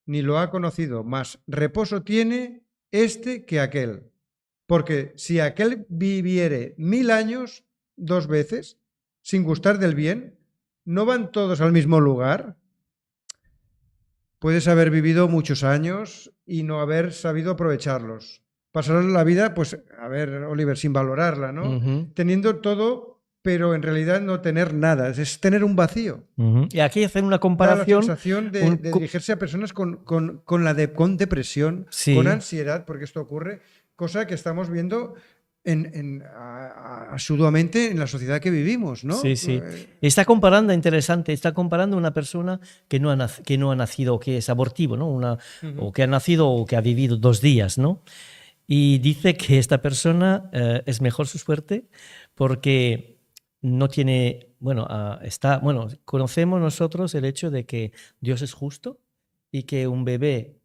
ni lo ha conocido, mas reposo tiene este que aquel. Porque si aquel viviere 1000 años 2 veces, sin gustar del bien, ¿no van todos al mismo lugar? Puedes haber vivido muchos años y no haber sabido aprovecharlos. Pasar la vida, pues, a ver, Oliver, sin valorarla, ¿no? Ujú. Teniendo todo, pero en realidad no tener nada. Es tener un vacío. Y aquí hacen una Da la comparación. sensación de dirigirse a personas con depresión, Sí. con ansiedad, porque esto ocurre, cosa que estamos viendo asiduamente en la sociedad que vivimos, ¿no? Sí, sí. Está comparando, interesante, está comparando una persona que no ha nacido o que es abortivo, ¿no? O que ha nacido o que ha vivido 2 días, ¿no? Y dice que esta persona es mejor su suerte porque no tiene, bueno, conocemos nosotros el hecho de que Dios es justo y que un bebé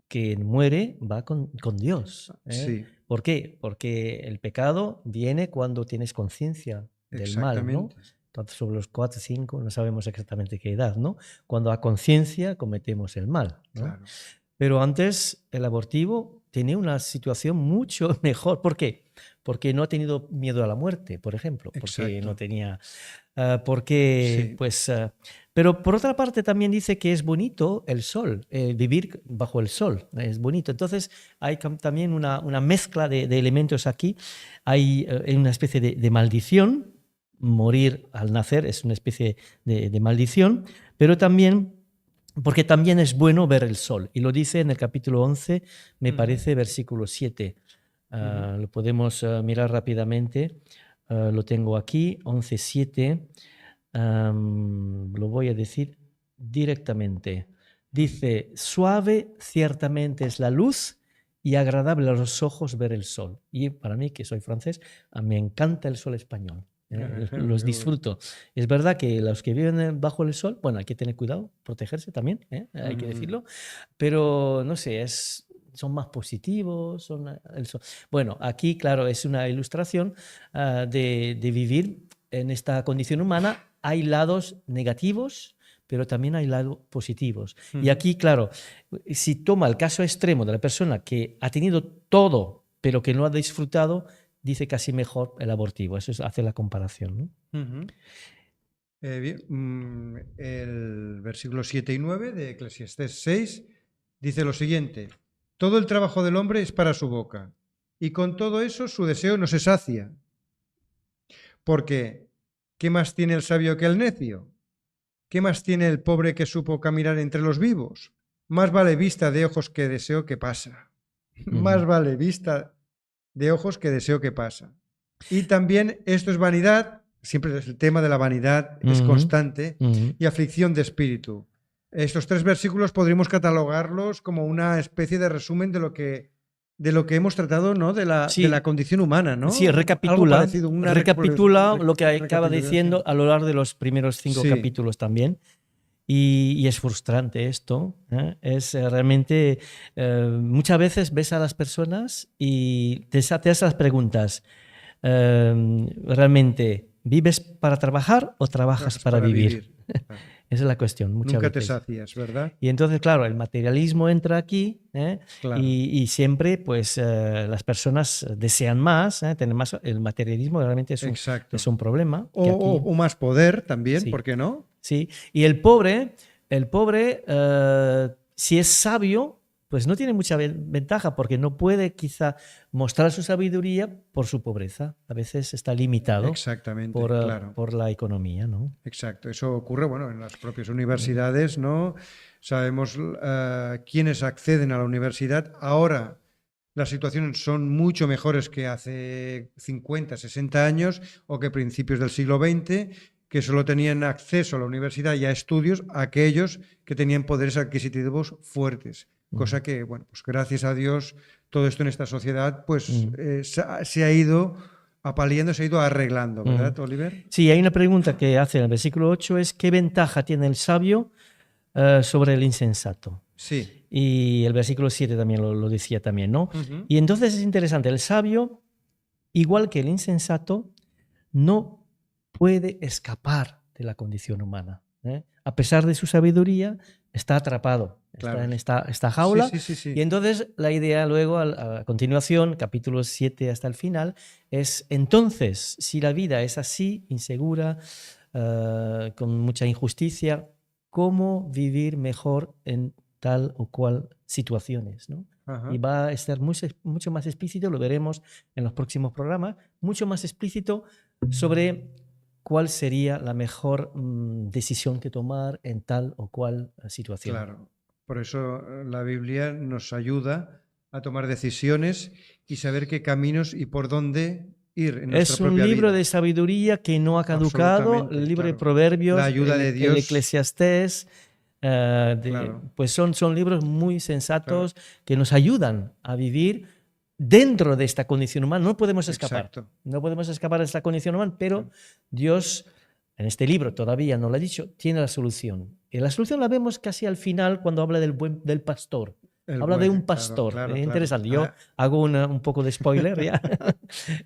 que muere va con Dios. Sí, ¿Por qué? Porque el pecado viene cuando tienes conciencia del mal, ¿no? exactamente. Entonces, sobre los 4 o 5, no sabemos exactamente qué edad, ¿no? Cuando a conciencia cometemos el mal, ¿no? Claro. Pero antes el abortivo tenía una situación mucho mejor. ¿Por qué? Porque no ha tenido miedo a la muerte, por ejemplo. Porque Exacto. no tenía... Sí. pero por otra parte también dice que es bonito el sol, vivir bajo el sol, es bonito. Entonces hay también una mezcla de elementos aquí. Hay una especie de maldición. Morir al nacer es una especie de maldición, pero también... porque también es bueno ver el sol. Y lo dice en el capítulo 11, me parece, versículo 7. Lo podemos mirar rápidamente. Lo tengo aquí, 11:7. Lo voy a decir directamente. Dice, suave ciertamente es la luz y agradable a los ojos ver el sol. Y para mí, que soy francés, me encanta el sol español. Los disfruto. Es verdad que los que viven bajo el sol, bueno, hay que tener cuidado, protegerse también, hay que decirlo, pero no sé, son más positivos. Bueno, aquí, claro, es una ilustración de vivir en esta condición humana. Hay lados negativos, pero también hay lados positivos. Y aquí, claro, si toma el caso extremo de la persona que ha tenido todo, pero que no ha disfrutado, dice casi mejor el abortivo. Eso hace la comparación, ¿no? El versículo 7 y 9 de Eclesiastés 6 dice lo siguiente: todo el trabajo del hombre es para su boca, y con todo eso su deseo no se sacia. Porque, ¿qué más tiene el sabio que el necio? ¿Qué más tiene el pobre que supo caminar entre los vivos? Más vale vista de ojos que deseo que pasa. Más vale vista de ojos que deseo que pasa. Y también esto es vanidad, siempre el tema de la vanidad es constante, y aflicción de espíritu. Estos 3 versículos podríamos catalogarlos como una especie de resumen de lo que hemos tratado, ¿no? de la condición humana, ¿no? Sí, recapitula lo que acaba diciendo a lo largo de los primeros 5 capítulos también. Y es frustrante esto. Es realmente, muchas veces ves a las personas y te haces las preguntas. ¿Realmente vives para trabajar o trabajas para vivir? Claro. Esa es la cuestión. Muchas Nunca veces. te sacias, ¿verdad? Y entonces, claro, el materialismo entra aquí, Claro. y siempre pues, las personas desean más, tener más. El materialismo realmente es un problema. O más poder también, Sí. ¿por qué no? Sí, y el pobre, si es sabio, pues no tiene mucha ventaja porque no puede quizá mostrar su sabiduría por su pobreza. A veces está limitado Exactamente, por, claro. por la economía, ¿no? Exacto, eso ocurre, bueno, en las propias universidades, ¿no? Sabemos quiénes acceden a la universidad. Ahora las situaciones son mucho mejores que hace 50, 60 años o que principios del siglo XX, que solo tenían acceso a la universidad y a estudios aquellos que tenían poderes adquisitivos fuertes. Cosa que, bueno, pues gracias a Dios, todo esto en esta sociedad, pues se ha ido apaleando, se ha ido arreglando, ¿verdad, Oliver? Sí, hay una pregunta que hace en el versículo 8, es ¿qué ventaja tiene el sabio sobre el insensato? Sí. y el versículo 7 también lo decía también, ¿no? Ujú. Y entonces es interesante, el sabio, igual que el insensato, no puede escapar de la condición humana. ¿Eh? A pesar de su sabiduría, está atrapado, está Claro. en esta jaula. Sí, sí, sí, Y sí. entonces la idea luego, a continuación, capítulo 7 hasta el final, es entonces, si la vida es así, insegura, con mucha injusticia, ¿cómo vivir mejor en tal o cual situaciones? ¿No? Ajá. Y va a estar mucho más explícito, lo veremos en los próximos programas, mucho más explícito sobre cuál sería la mejor decisión que tomar en tal o cual situación. Claro. Por eso la Biblia nos ayuda a tomar decisiones y saber qué caminos y por dónde ir en nuestra Es un propia libro vida. de sabiduría que no ha caducado, Absolutamente, el libro de claro. Proverbios, La ayuda de el Dios. Eclesiastés, Claro. pues son libros muy sensatos que nos ayudan a vivir dentro de esta condición humana. No podemos escapar. Exacto. No podemos escapar de esta condición humana, pero Dios, en este libro todavía no lo ha dicho, tiene la solución. Y la solución la vemos casi al final cuando habla del pastor. Habla de un pastor. Claro, Es claro. interesante. Yo hago un poco de spoiler ya.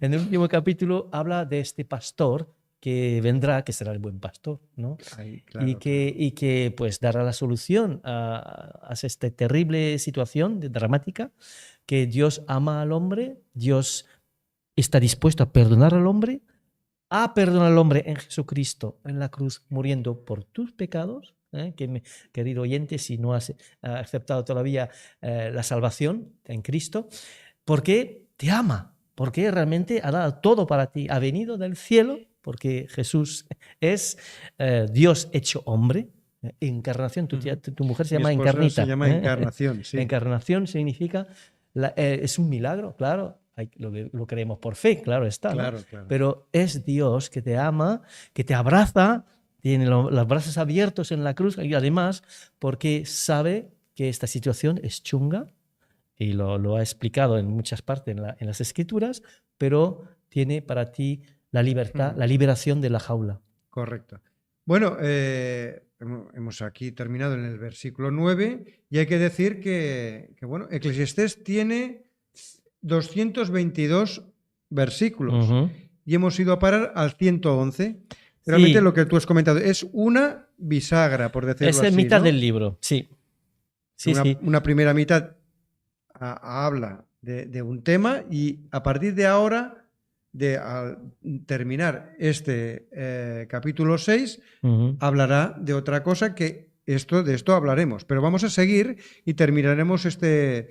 En el último capítulo habla de este pastor que vendrá, que será el buen pastor, ¿no? Ahí, claro, y que pues dará la solución a esta terrible situación dramática, que Dios ama al hombre, Dios está dispuesto a perdonar al hombre, ha perdonado al hombre en Jesucristo, en la cruz, muriendo por tus pecados. Querido oyente, si no has aceptado todavía la salvación en Cristo, porque te ama, porque realmente ha dado todo para ti, ha venido del cielo, porque Jesús es Dios hecho hombre. Encarnación, tu mujer se Mi llama esposa Encarnita. se llama Encarnación, sí. Encarnación significa, es un milagro, claro, lo creemos por fe, claro está, ¿no? Claro, claro. Pero es Dios que te ama, que te abraza, tiene los brazos abiertos en la cruz y además porque sabe que esta situación es chunga y lo ha explicado en muchas partes en las escrituras, pero tiene para ti la libertad, la liberación de la jaula. Correcto. Bueno, hemos aquí terminado en el versículo 9 y hay que decir que bueno, Eclesiastés tiene 222 versículos y hemos ido a parar al 111. Realmente Sí. lo que tú has comentado es una bisagra, por decirlo así. Es mitad ¿no? del libro, sí. Sí, sí. Una primera mitad habla de un tema y a partir de ahora, al terminar este capítulo 6, hablará de otra cosa que de esto hablaremos. Pero vamos a seguir y terminaremos este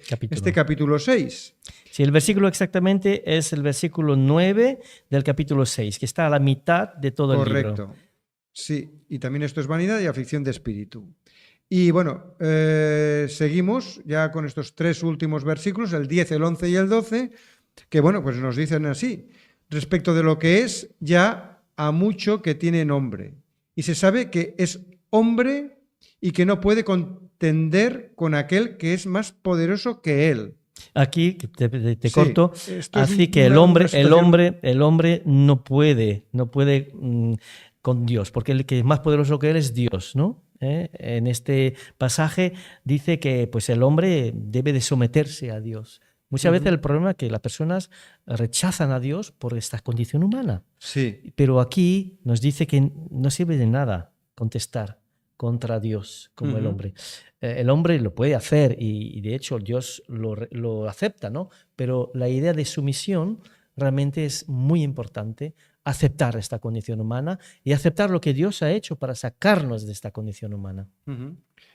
capítulo 6. Sí, el versículo exactamente es el versículo 9 del capítulo 6, que está a la mitad de todo el libro. Correcto. Sí, y también esto es vanidad y aflicción de espíritu. Y bueno, seguimos ya con estos tres últimos versículos, el 10, el 11 y el 12, que bueno, pues nos dicen así, respecto de lo que es ya a mucho que tiene nombre. Y se sabe que es hombre y que no puede contender con aquel que es más poderoso que él. Aquí te corto, así que el hombre no puede con Dios, porque el que es más poderoso que él es Dios, ¿no? En este pasaje dice que pues el hombre debe de someterse a Dios. Muchas veces el problema es que las personas rechazan a Dios por esta condición humana. Sí. Pero aquí nos dice que no sirve de nada contestar contra Dios como el hombre. El hombre lo puede hacer y de hecho Dios lo acepta, ¿no? Pero la idea de sumisión realmente es muy importante, aceptar esta condición humana y aceptar lo que Dios ha hecho para sacarnos de esta condición humana.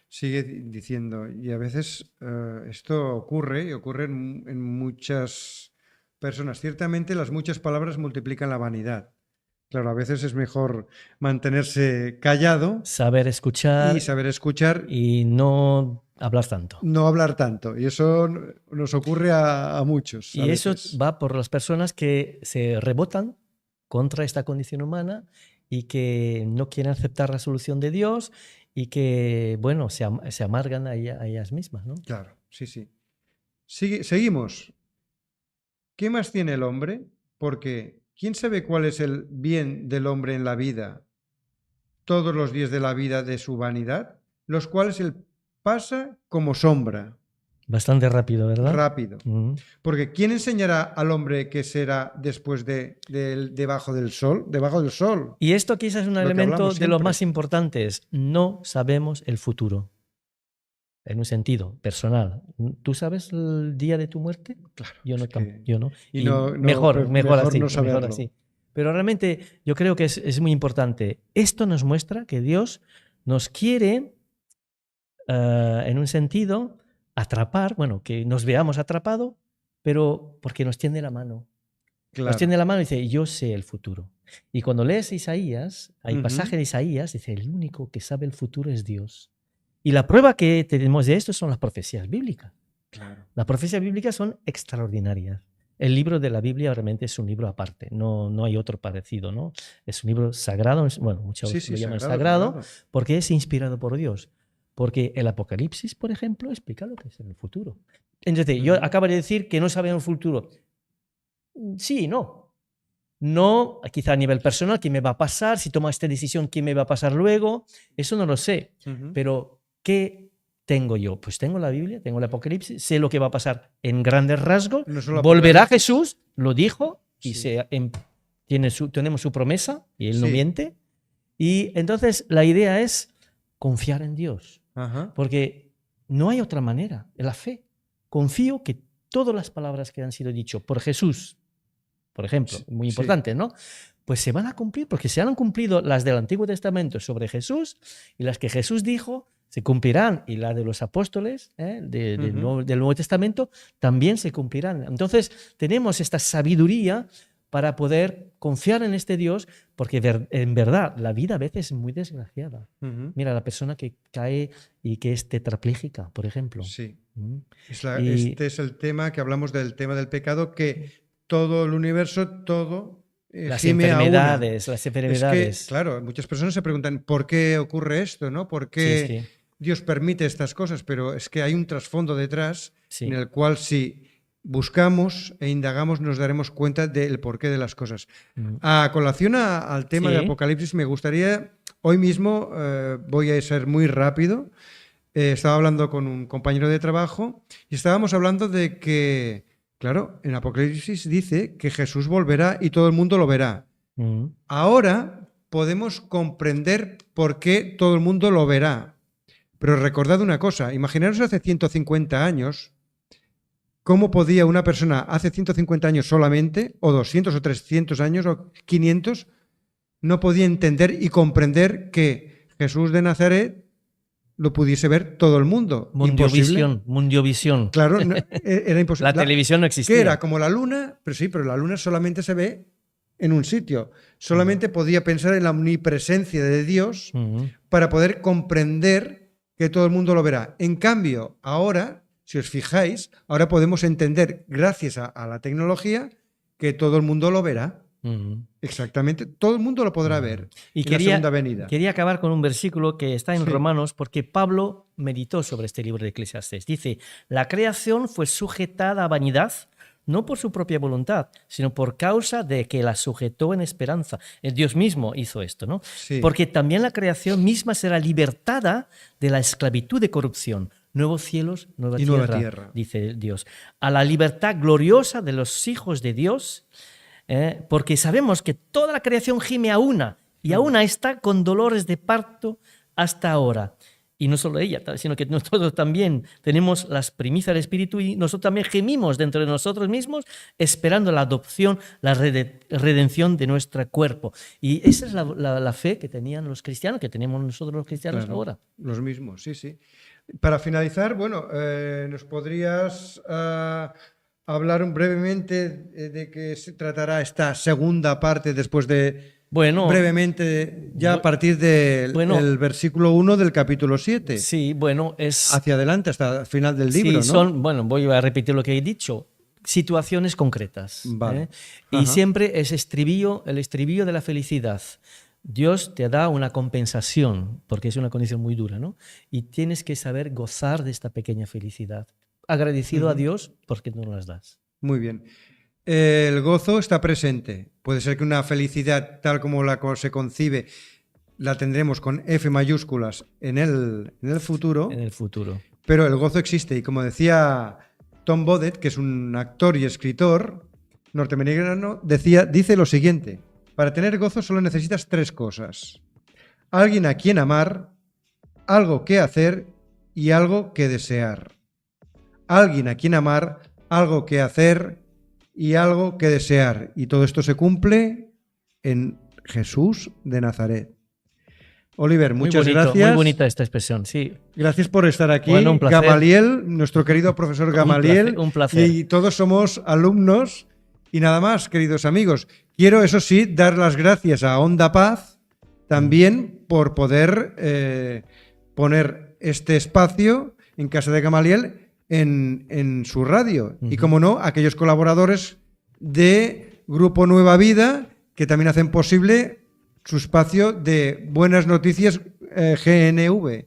Sigue diciendo, y a veces esto ocurre, y ocurre en muchas personas. Ciertamente las muchas palabras multiplican la vanidad. Claro, a veces es mejor mantenerse callado. Saber escuchar. Y saber escuchar. Y no hablar tanto. No hablar tanto. Y eso nos ocurre a muchos. Y eso va por las personas que se rebotan contra esta condición humana y que no quieren aceptar la solución de Dios y que, bueno, se amargan a ellas mismas, ¿no? Claro, sí, sí. Seguimos. ¿Qué más tiene el hombre? Porque ¿quién sabe cuál es el bien del hombre en la vida, todos los días de la vida de su vanidad, los cuales el pasa como sombra, Bastante rápido, ¿verdad? rápido. Porque ¿quién enseñará al hombre qué será después debajo del sol? Debajo del sol. Y esto quizás es un Lo que elemento hablamos de los siempre. más importantes. No sabemos el futuro. En un sentido personal. ¿Tú sabes el día de tu muerte? Claro. Yo no. es que- Yo no. y Y no- no, mejor pues así. no Mejor saberlo. así. Pero realmente yo creo que es muy importante. Esto nos muestra que Dios nos quiere, en un sentido, atrapar, bueno, que nos veamos atrapados, pero porque nos tiende la mano. Claro. Nos tiende la mano y dice, yo sé el futuro. Y cuando lees Isaías, hay Ujú. pasaje de Isaías, dice, el único que sabe el futuro es Dios. Y la prueba que tenemos de esto son las profecías bíblicas. Claro. Las profecías bíblicas son extraordinarias. El libro de la Biblia realmente es un libro aparte, no hay otro parecido, ¿no? Es un libro sagrado, bueno, muchos Sí, sí, lo llaman sagrado, sagrado, porque es inspirado por Dios. Porque el Apocalipsis, por ejemplo, explica lo que es el futuro. Entonces, yo acabo de decir que no sabemos el futuro. Sí y no. No, quizá a nivel personal, ¿qué me va a pasar? Si tomo esta decisión, ¿qué me va a pasar luego? Eso no lo sé. Ujú. Pero, ¿qué tengo yo? Pues tengo la Biblia, tengo el Apocalipsis, sé lo que va a pasar en grandes rasgos. No solo Volverá Apocalipsis. Jesús, lo dijo, y Sí. tenemos su promesa, y Él no Sí. miente. Y entonces la idea es confiar en Dios, Ajá. porque no hay otra manera, es la fe. Confío que todas las palabras que han sido dichas por Jesús, por ejemplo, Sí, muy sí. importante, ¿no? Pues se van a cumplir, porque se han cumplido las del Antiguo Testamento sobre Jesús y las que Jesús dijo se cumplirán, y las de los apóstoles Ujú. del Nuevo Testamento también se cumplirán. Entonces tenemos esta sabiduría para poder confiar en este Dios, porque en verdad la vida a veces es muy desgraciada. Ujú. Mira, la persona que cae y que es tetrapléjica, por ejemplo. Sí. ¿Mm? Este es el tema que hablamos del tema del pecado, que todo el universo, todo Las gime a una. enfermedades, las Es enfermedades. que, claro, muchas personas se preguntan ¿por qué ocurre esto? ¿No? ¿Por qué Sí, sí. Dios permite estas cosas? Pero es que hay un trasfondo detrás Sí. en el cual si buscamos e indagamos nos daremos cuenta del porqué de las cosas. Mm. A colación al tema de Sí. Apocalipsis, me gustaría, hoy mismo voy a ser muy rápido, estaba hablando con un compañero de trabajo y estábamos hablando de que, claro, en Apocalipsis dice que Jesús volverá y todo el mundo lo verá. Mm. Ahora podemos comprender por qué todo el mundo lo verá. Pero recordad una cosa, imaginaros hace 150 años, ¿cómo podía una persona hace 150 años solamente, o 200 o 300 años o 500, no podía entender y comprender que Jesús de Nazaret lo pudiese ver todo el mundo? Imposible. Mundiovisión. Claro, era imposible. La televisión no existía. ¿Qué era? Como la luna, pero sí, pero la luna solamente se ve en un sitio. Solamente podía pensar en la omnipresencia de Dios Mm. para poder comprender que todo el mundo lo verá. En cambio, ahora, si os fijáis, ahora podemos entender, gracias a la tecnología, que todo el mundo lo verá. Mm. Exactamente, todo el mundo lo podrá ver Y en la segunda venida. quería acabar con un versículo que está en Sí. Romanos, porque Pablo meditó sobre este libro de Eclesiastés. Dice, la creación fue sujetada a vanidad, no por su propia voluntad, sino por causa de que la sujetó en esperanza. El Dios mismo hizo esto, ¿no? Sí. Porque también la creación misma será libertada de la esclavitud de corrupción. Nuevos cielos, nueva tierra, dice Dios. A la libertad gloriosa de los hijos de Dios, porque sabemos que toda la creación gime a una, y a una está con dolores de parto hasta ahora. Y no solo ella, sino que nosotros también tenemos las primicias del Espíritu y nosotros también gemimos dentro de nosotros mismos esperando la adopción, la redención de nuestro cuerpo. Y esa es la fe que tenían los cristianos, que tenemos nosotros los cristianos Claro, ahora. los mismos, sí, sí. Para finalizar, bueno, ¿nos podrías hablar brevemente de qué se tratará esta segunda parte después de... Bueno, brevemente, ya a partir del el versículo 1 del capítulo 7. Sí, bueno, es... Hacia adelante, hasta el final del libro, sí, ¿no? Bueno, voy a repetir lo que he dicho. Situaciones concretas. Vale. Y siempre es el estribillo de la felicidad. Dios te da una compensación, porque es una condición muy dura, ¿no? Y tienes que saber gozar de esta pequeña felicidad. Agradecido a Dios porque no las das. Muy bien. El gozo está presente. Puede ser que una felicidad tal como se concibe la tendremos con F mayúsculas en el futuro, En el futuro. pero el gozo existe. Y como decía Tom Bodett, que es un actor y escritor norteamericano, dice lo siguiente: para tener gozo solo necesitas 3 cosas: alguien a quien amar, algo que hacer y algo que desear. Alguien a quien amar, algo que hacer y algo que desear. Y todo esto se cumple en Jesús de Nazaret. Oliver, muchas gracias. Muy bonita esta expresión, sí. Gracias por estar aquí. Bueno, un placer. Gamaliel, nuestro querido profesor Gamaliel. Un placer. Y todos somos alumnos. Y nada más, queridos amigos. Quiero, eso sí, dar las gracias a Onda Paz también por poder poner este espacio en casa de Gamaliel en su radio. Y como no, aquellos colaboradores de Grupo Nueva Vida que también hacen posible su espacio de Buenas Noticias GNV,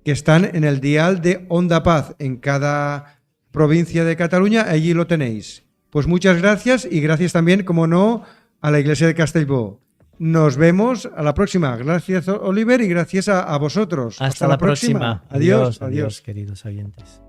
que están en el dial de Onda Paz en cada provincia de Cataluña. Allí lo tenéis. Pues muchas gracias, y gracias también, como no, a la Iglesia de Castellbó. Nos vemos a la próxima. Gracias, Oliver, y gracias a vosotros. Hasta la próxima. Adiós. Adiós, queridos oyentes.